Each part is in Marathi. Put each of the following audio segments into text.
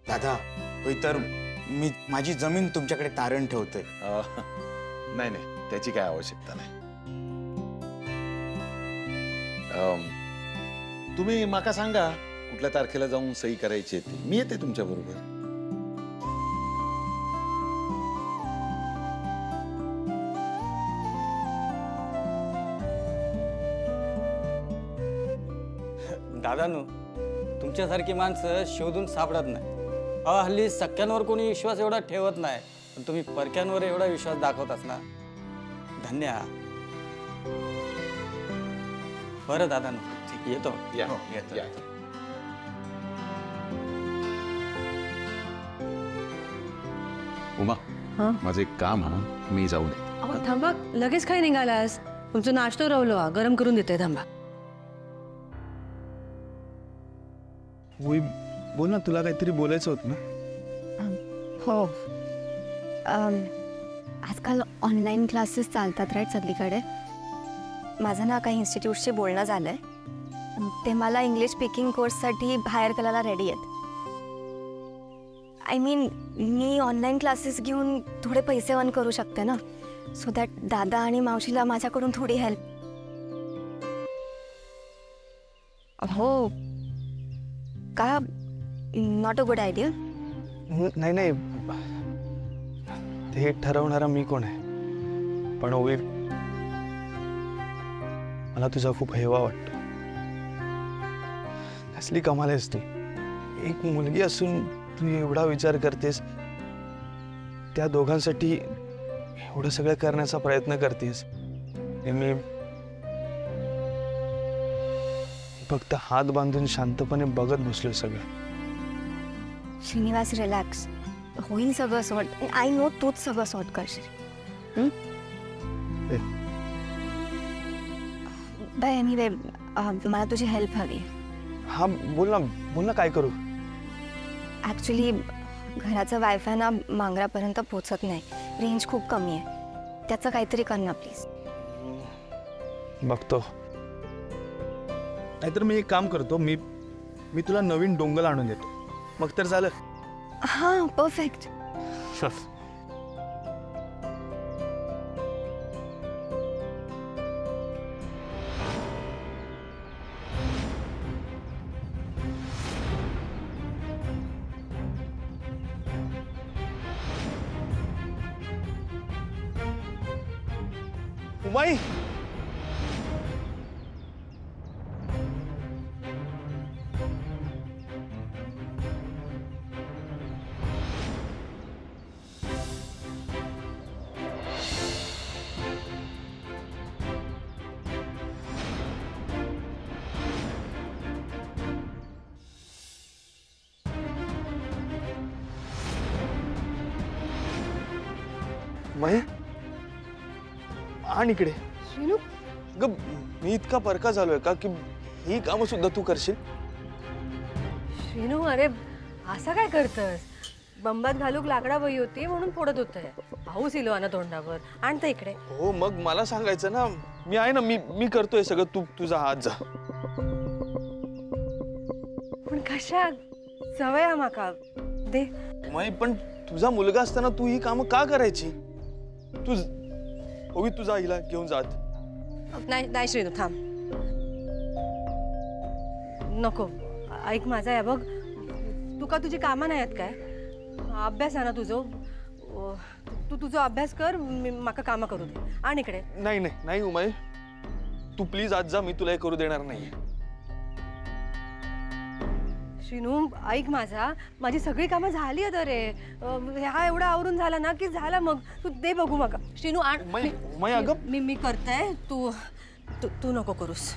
दादा होय तर मी माझी जमीन तुमच्याकडे तारण ठेवतोय. नाही नाही, त्याची काय आवश्यकता नाही. तुम्ही माका सांगा कुठल्या तारखेला जाऊन सही करायची ती, मी येते तुमच्या बरोबर. दादानू, तुमच्यासारखी माणसं शोधून सापडत नाही. हल्ली सख्यांवर कोणी विश्वास एवढा ठेवत नाही, पण तुम्ही परक्यांवर एवढा विश्वास दाखवतास ना, धन्य आहात. बरं दादानू, येतो. या, येतो. या. उमा, माझं एक काम हा, मी जाऊ दे. अहो थांबा, लगेच काय निघालास? तुमचं नाश्ता रावलो हा, गरम करून देते. थांबा. बोल ना, तुला काहीतरी बोलायचं होतं ना. हो, आजकाल ऑनलाईन क्लासेस चालतात राईट सगळीकडे. माझं ना काही इन्स्टिट्यूटशी बोलणं झालं आहे, ते मला इंग्लिश स्पीकिंग कोर्ससाठी हायर करायला रेडी आहेत. I mean me online classes घेऊन थोडे पैसे अर्न करू शकते ना, सो दॅट दादा आणि मावशीला माझ्याकडून थोडी हेल्प. हो का? Not a good idea? नाही नाही, ते ठरवणारा मी कोण आहे. पण ओवी, मला तुझा खूप हेवा वाटतो. कसली कमाल आहेस तू. एक मुलगी असून तू एवढा विचार करतेस, त्या दोघांसाठी एवढं सगळं करण्याचा प्रयत्न करतेस. मी फक्त हात बांधून शांतपणे बघत बसलोय सगळं. श्रीनिवास, रिलॅक्स, होईल सगळं सॉर्ट. आय नो तूच सगळं सॉर्ट करशील. बाय. एनिवे, मला तुझी हेल्प हवी. हा, बोल ना काय करू. ॲक्च्युली घराचं वायफाय ना मांगरापर्यंत पोचत नाही, रेंज खूप कमी आहे. त्याचं काहीतरी कर ना प्लीज. बघतो. नाहीतर मी एक काम करतो, मी तुला नवीन डोंगल आणून देतो, मग तर झालं. हां, परफेक्ट. उमाई, उमाई, आण इकडे. श्रीनू, ग, मी इतका परका झालोय का की ही कामं सुद्धा तू करशील? श्रीनू, अरे असं काय करतस? बंबात घालूक लाकडा वही होती म्हणून फोडत होतंय. पाऊस इलो ना तोंडावर. आणतं इकडे. हो, मग मला सांगायचं ना. मी आहे ना, मी करतोय सगळं. तुझा हात जा. पण कशा सवय माका दे. उमाई, पण तुझा मुलगा असताना तू ही कामं का करायची? तू ओवी, तुझा हिला घेऊन जात. नाही नाही श्रीनू, थांब. नको, ऐक माझा. आहे बघ, तुका तुझी कामं नाही आहेत काय? अभ्यास आहे ना तुझं. तू तुझा अभ्यास कर, माका कामं करू दे. आणि इकडे. नाही नाही नाही उमाई, तू प्लीज आज जा. मी तुला हे करू देणार नाही. श्रीनू, ऐक माझा. माझी सगळी कामं झाली आहेत रे. हा एवढा आवरून झाला ना की झाला. मग तू दे बघू माका. श्रीनू, आण. उमाई, अगं मी करते. तू नको करूस.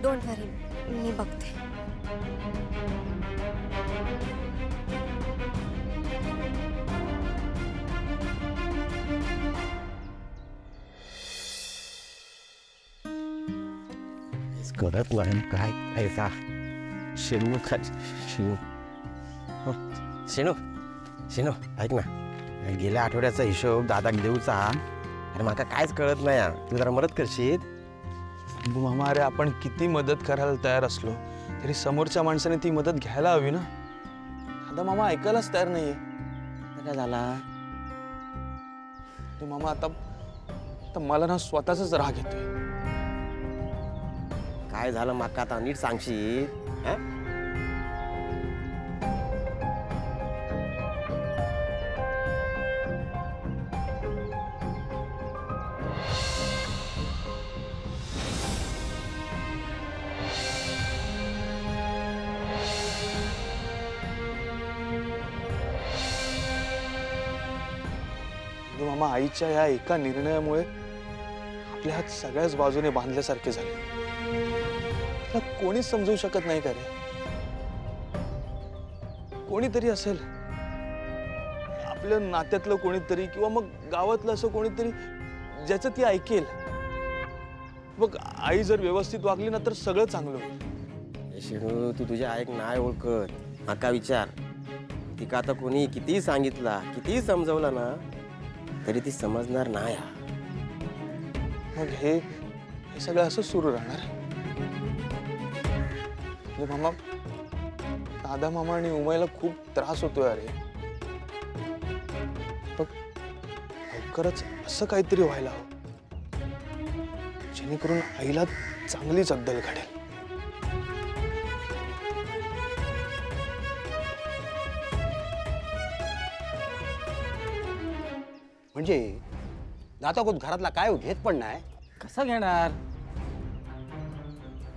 डोंट वरी, मी बघते. करत नाही काय ऐका. शेणू शेणू शेणू शेणू ऐक ना, गेल्या आठवड्याचा हिशोब दादाक देऊचा. अरे माका कायच कळत नाही हा. तू जरा मदत करशील? शंभू मामा, अरे आपण किती मदत करायला तयार असलो तरी समोरच्या माणसाने ती मदत घ्यायला हवी ना. दादा मामा ऐकायलाच तयार नाहीये. काय झाला? ते मामा आता मला ना स्वतःचाच राग येतोय. काय झालं माका आता नीट सांगशील? हा? शंभू मामा, आईच्या या एका निर्णयामुळे आपले हात सगळ्याच बाजूने बांधल्यासारखे झाले. त्याला कोणीच समजू शकत नाही का रे? कोणीतरी असेल, आपल्या नात्यातलं कोणीतरी किंवा मग गावातलं असं कोणीतरी ज्याचं ती ऐकेल. बघ, आई जर व्यवस्थित वागली ना तर सगळं चांगलं होईल. शेणू, तू तुझ्या आईक नाही ओळखत. माका विचार, तिका आता कोणी कितीही सांगितला, कितीही समजवला ना तरी ती समजणार नाही. मग हे सगळं असं सुरू राहणार. म्हणजे मामा, दादा मामा आणि उमाईला खूप त्रास होतोय. अरे बघ, लवकरच असं काहीतरी व्हायला हवं जेणेकरून आईला चांगलीच अद्दल घडेल. म्हणजे दादा कोण घरातला काय घेत पण नाही. कसं घेणार?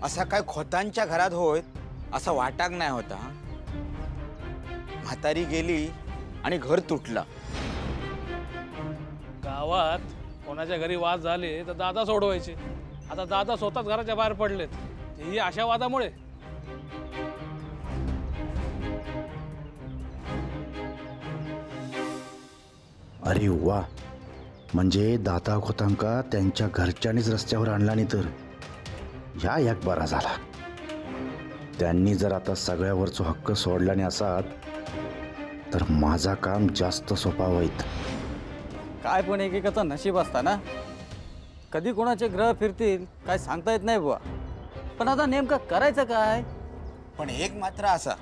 असा काय खोतांच्या घरात होय असा वाटाक नाही होता. म्हातारी गेली आणि घर तुटला. गावात कोणाच्या घरी वाद झाले तर दादा सोडवायचे. आता दादा स्वतःच घराच्या बाहेर पडलेत, तेही अशा वादामुळे. अरे वा, म्हणजे दादा खोतांका त्यांच्या घरच्यांनीच रस्त्यावर आणला नाही तर ह्या एक बरा झाला. त्यांनी जर आता सगळ्यावरचा हक्क सोडला नाही असात तर माझा काम जास्त सोपा होईत. काय पण एकेकाचा नशीब असता ना. कधी कोणाचे ग्रह फिरतील काय सांगता येत नाही बुवा. पण आता नेमकं करायचं काय? पण एक मात्र असा,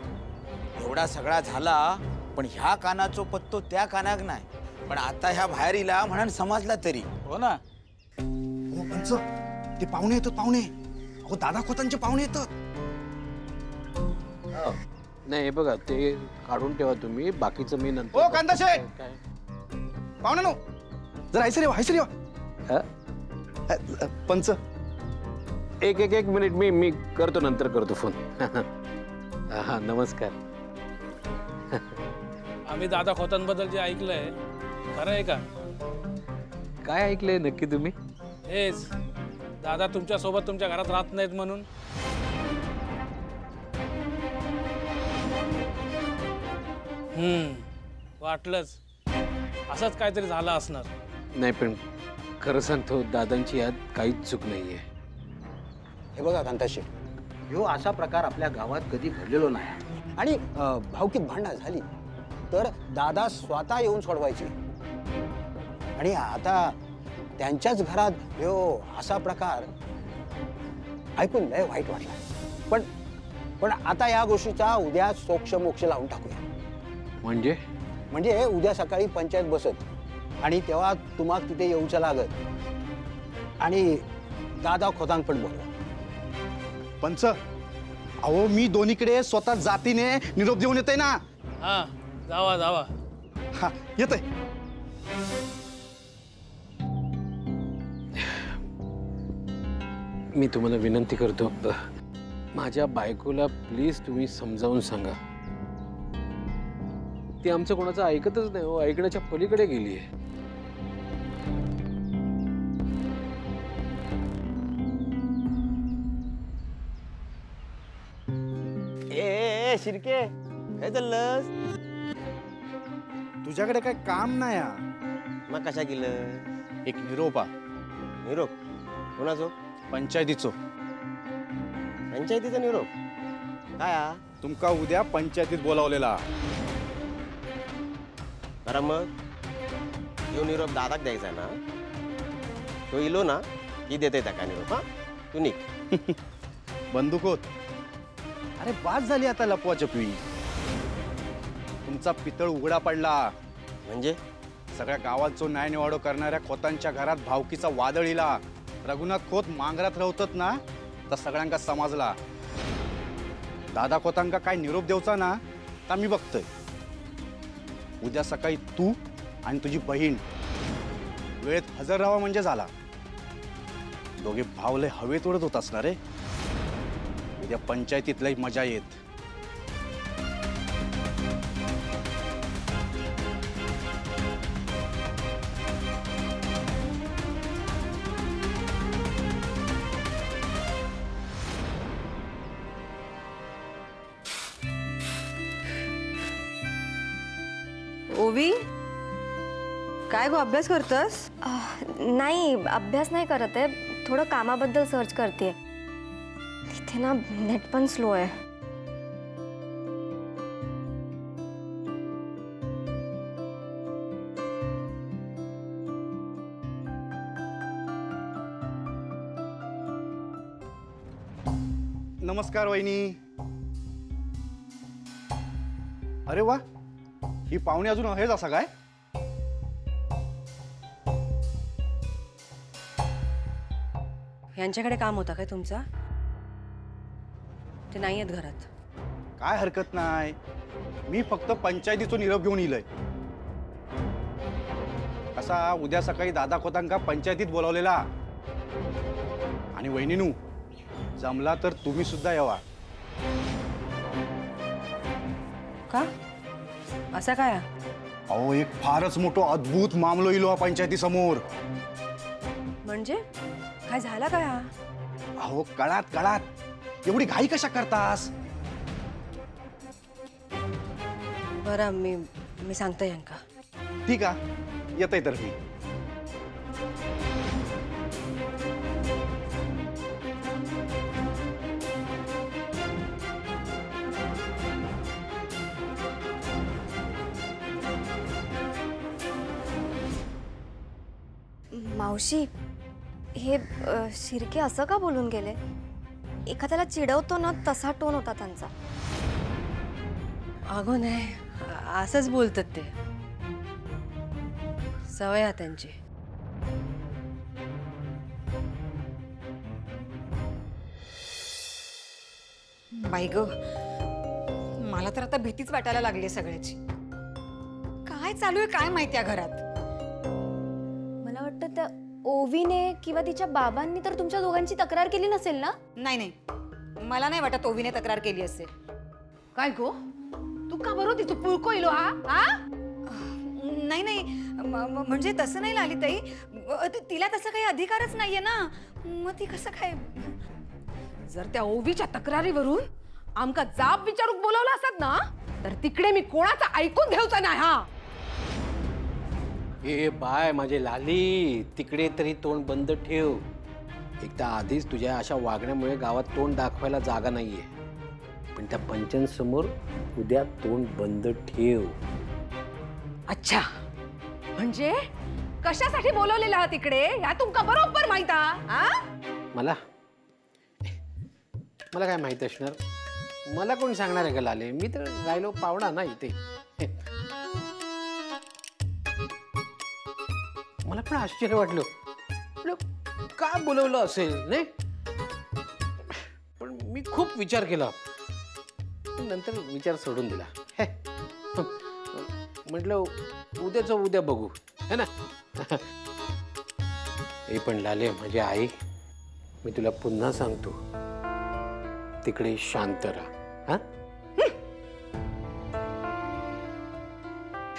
एवढा सगळा झाला पण ह्या कानाचो पत्तो त्या कानाक नाही. पण आता ह्या बाहेर इला म्हणून समजला तरी. हो ना. हो पंच, ते पाहुणे येतात. पाहुणे अहो दादा खोतांचे पाहुणे येतात. नाही हे बघा, ते काढून ठेवा तुम्ही, बाकीचं मी नंतर. ओ कांदाशे, पाहुणे नो जरा ऐसे रे पंच, एक मिनिट, मी करतो, नंतर करतो फोन. हा नमस्कार. आम्ही दादा खोतांबद्दल जे ऐकलंय खरं आहे का? काय ऐकलंय नक्की तुम्ही? हेच, दादा तुमच्या सोबत तुमच्या घरात राहत नाहीत म्हणून. वाटलंच असंच काहीतरी झालं असणार. नाही पण खरं सांगतो, दादांची यात काहीच चूक नाहीये. हे बघा कांताशे, ह्यो असा प्रकार आपल्या गावात कधी घडलेलो नाही. आणि भावकीत भांडण झाली तर दादा स्वतः येऊन सोडवायचे. आणि आता त्यांच्याच घरात ह्यो असा प्रकार ऐकून लय वाईट वाटला. पण आता या गोष्टीचा उद्या सोक्ष मोक्ष लावून टाकूया. म्हणजे उद्या सकाळी पंचायत बसत आणि तेव्हा तुम्हाला तिथे येऊचं लागत आणि दादा खोतांग पण बोलवा. पंच, अहो मी दोन्हीकडे स्वतः जातीने निरोप देऊन येते ना. हा, जावा. हा, येते. मी तुम्हाला विनंती करतो, माझ्या बायकोला प्लीज तुम्ही समजावून सांगा. ती आमचं कोणाचं ऐकतच नाही हो, ऐकण्याच्या पलीकडे गेलीये. ए शिरके, काय चाललंस? तुझ्याकडे काय काम नाही. मग कशा गेलं? एक निरोपा. निरोप कोणाचो? पंचायतीचो. पंचायतीचा निरोप काय? तुमका उद्या पंचायतीत बोलावलेला. बरं, मग यो निरोप दादाक द्यायचा ना? तो इलो ना की देते त्या निरोप. हा तू निघ. बंदूक होत. अरे बास झाली आता लपवा चपवी. तुमचा पितळ उघडा पडला. म्हणजे सगळ्या गावात जो न्याय निवाडो करणाऱ्या खोतांच्या घरात भावकीचा वादळीला. रघुनाथ खोत मांगरात राहतात ना तर सगळ्यांका समजला. दादा खोतांका काय निरोप देवचा ना तर मी बघतोय. उद्या सकाळी तू आणि तुझी बहीण वेळेत हजर राहावा म्हणजे झाला. दोघे भावले हवेत उडत होत असणार रे. उद्या पंचायतीतलंही मजा येत. ओवी काय गो अभ्यास करतस? नाही अभ्यास नाही करत आहे. थोडं कामाबद्दल सर्च करते. तिथे ना नेट पण स्लो आहे. नमस्कार वहिनी. अरे वा ही पाहुणे अजून आहेच असा काय? यांच्याकडे काम होता काय तुमचा? ते नाही आहेत घरात. काय हरकत नाही. मी फक्त पंचायतीचो निरोप घेऊन येलोय. कसा उद्या सकाळी दादा खोतांका पंचायतीत बोलावलेला. आणि वहिनीनू जमला तर तुम्ही सुद्धा यावा. का असा काय? अहो एक फारच मोठो अद्भुत मामलो इलो पंचायती समोर. म्हणजे काय झाला काय? अहो कळात कळात एवढी घाई कशा करतास? बरं मी सांगते यांका. ठीक आहे येतय तर मी. मावशी हे शिर्के असं का बोलून गेले? एखाद्याला चिडवतो ना तसा टोन होता त्यांचा. अगो नाही असंच बोलतात ते. सवय आहे त्यांची. बाई ग मला तर आता भीतीच वाटायला लागली सगळ्याची. काय चालू आहे काय माहिती या घरात. मला वाटतं त्या ओवीने किंवा तिच्या बाबांनी तर तुमच्या दोघांची तक्रार केली नसेल ना? नाही नाही मला नाही वाटत ओवीने तक्रार केली असेल. काय गो तू का बरोबर तिथं पुळको इलो हा? नाही नाही म्हणजे तसं नाही लाली ताई. तिला तसं काही अधिकारच नाहीये ना. मग ती कसं काय? जर त्या ओवीच्या तक्रारीवरून आमका जाब विचारूक बोलावलं असत ना तर तिकडे मी कोणाचं ऐकून घ्यायचं नाही. हा ए बाय माझे लाली तिकडे तरी तोंड बंद ठेव. एकदा आधीच तुझ्या अशा वागण्यामुळे गावात तोंड दाखवायला जागा नाहीये. पण त्या पंचांसमोर उद्या तोंड बंद ठेव. अच्छा म्हणजे कशासाठी बोलवलेलं आहात तिकडे या तुमका बरोबर माहित आहे? मला काय माहित असणार? मला कोण सांगणार आहे का लाले? मी तर राहिलो पावडा ना इथे. मला पण आश्चर्य वाटलं का बोलवलं असेल नाही. पण मी खूप विचार केला नंतर विचार सोडून दिला. म्हटलं उद्याच उद्या बघू है ना. हे पण लाले माझी आई मी तुला पुन्हा सांगतो तिकडे शांत राहा.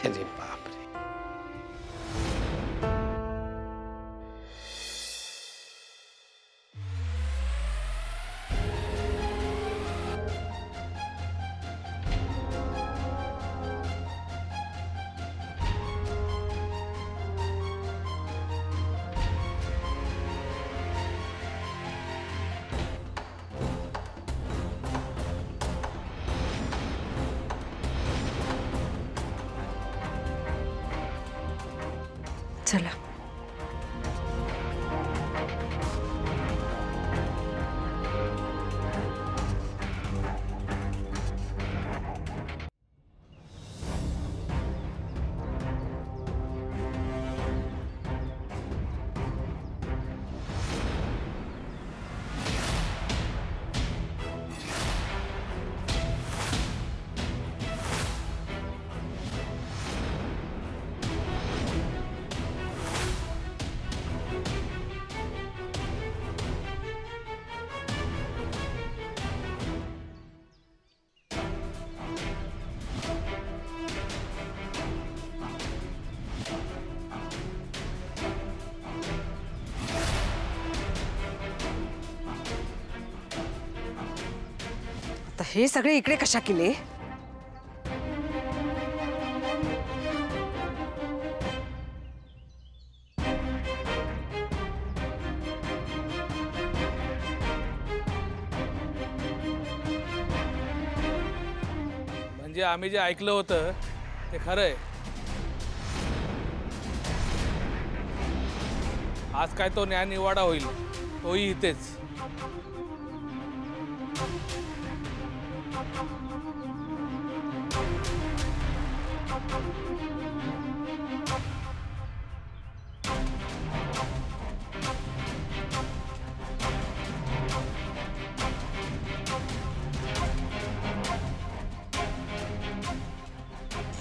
अरे बापरे. चला हे सगळे इकडे कशा केले? म्हणजे आम्ही जे ऐकलं होतं ते खरं आहे. आज काय तो न्याय निवाडा होईल, तोही इथेच.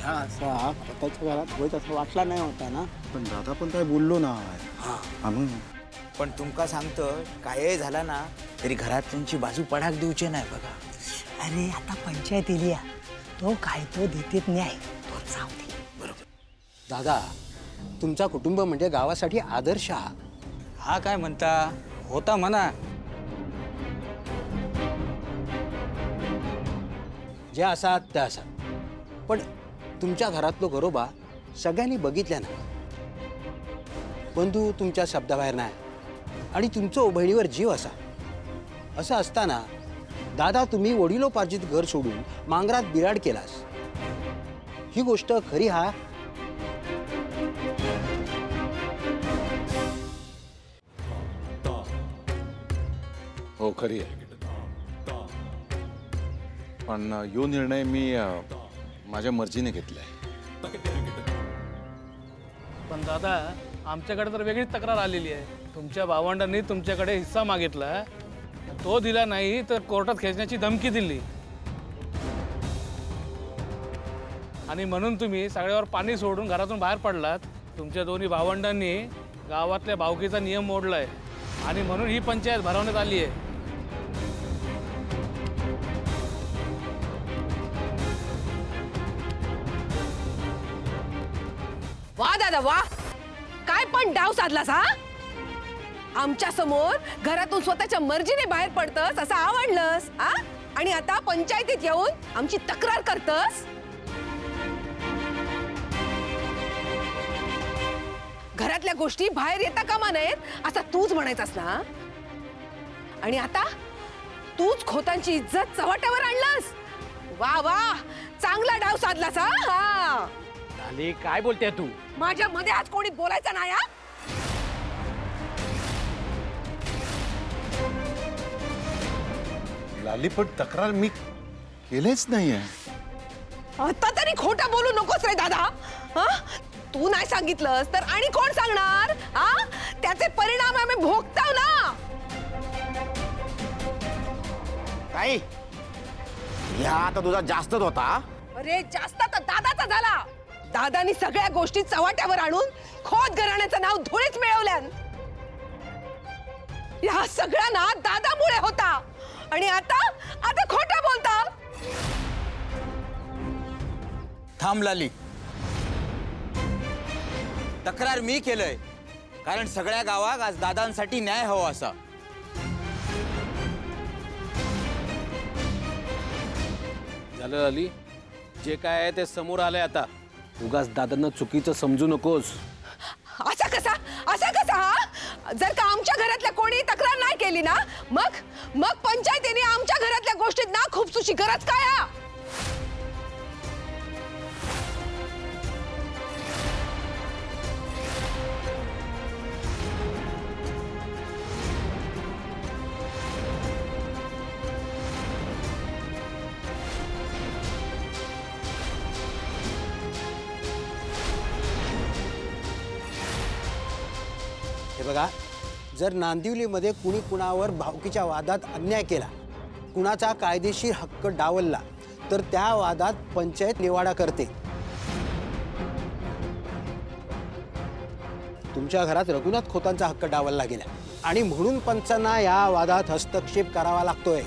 ह्या असा स्वतःच्या घरात होईत असं वाटला नाही होता ना. पण दादा पण काय बोललो ना. पण तुमका सांगतो काय झाला ना तरी घरातल्यांची बाजू पडाक देऊचे नाही बघा. अरे आता पंचायत इली तो काय तो देतेत न्याय तो जाऊ दे. बरोबर दादा, तुमचा कुटुंब म्हणजे गावासाठी आदर्श हा. हा काय म्हणता होता म्हणा. जे असात त्या असात, पण तुमच्या घरातलो घरोबा सगळ्यांनी बघितल्या ना. बंधू तुमच्या शब्दाबाहेर नाही आणि तुमचं बहिणीवर जीव असा. असं असताना दादा तुम्ही वडिलोपार्जित घर सोडून मांगरात बिराड केलास, ही गोष्ट खरी हा? हो खरी आहे. पण यो निर्णय मी माझ्या मर्जीने घेतलाय. पण दादा, आमच्याकडे तर वेगळीच तक्रार आलेली आहे. तुमच्या भावंडांनी तुमच्याकडे हिस्सा मागितला, तो दिला नाही तर कोर्टात खेचण्याची धमकी दिली. आणि म्हणून तुम्ही सगळ्यावर पाणी सोडून घरातून बाहेर पडलात. तुमच्या दोन्ही भावंडांनी गावातल्या भावकीचा नियम मोडलाय आणि म्हणून ही पंचायत भरवण्यात आली आहे. वा दादा वा, काय पण डाव साधलास हा? आमच्या समोर घरातून स्वतःच्या मर्जीने बाहेर पडतस असं आवडलंस हा? आणि आता पंचायतीत येऊन आमची तक्रार करतस. घरातल्या गोष्टी बाहेर येता कामा नयेत असं तूच म्हणायचास ना. आणि आता तूच खोतांची इज्जत चव्हाट्यावर आणलास. वा वा, चांगला डाव साधलास हा. लाली काय बोलते तू? माझ्या मध्ये आज कोणी बोलायचं नाही हा? लाली पण तक्रार मी केलेच नाहीये. आता तरी खोटा बोलू नकोस रे दादा. हा? तू नाही सांगितलंस तर आणि कोण सांगणार हा? त्याचे परिणाम आम्ही भोगताव ना. ताई, ह्या आता तुझा जास्तच होता. अरे जास्त तर दादाचा झाला. दादानी सगळ्या गोष्टी चव्हाट्यावर आणून खोत घराण्याचं नाव धुळीच मिळवल्यान. या सगळा ना दादामुळे होता आणि आता खोटं बोलता. थांब लाली, तक्रार मी केलंय कारण सगळ्या गावात आज दादांसाठी न्याय हवा असा. झालं लाली, जे काय आहे ते समोर आलंय आता. उगाच दादांना चुकीचं समजू नकोस. असा कसा हा? जर का आमच्या घरातल्या कोणी तक्रार नाही केली ना मग पंचायतीने आमच्या घरातल्या गोष्टीत ना खूपसूची गरज काय हा? हे बघा, जर नांदिवलीमध्ये कुणी कुणावर भावकीच्या वादात अन्याय केला, कुणाचा कायदेशीर हक्क डावलला तर त्या वादात पंचायत निवाडा करते. तुमच्या घरात रघुनाथ खोतांचा हक्क डावलला गेला आणि म्हणून पंचांना या वादात हस्तक्षेप करावा लागतोय.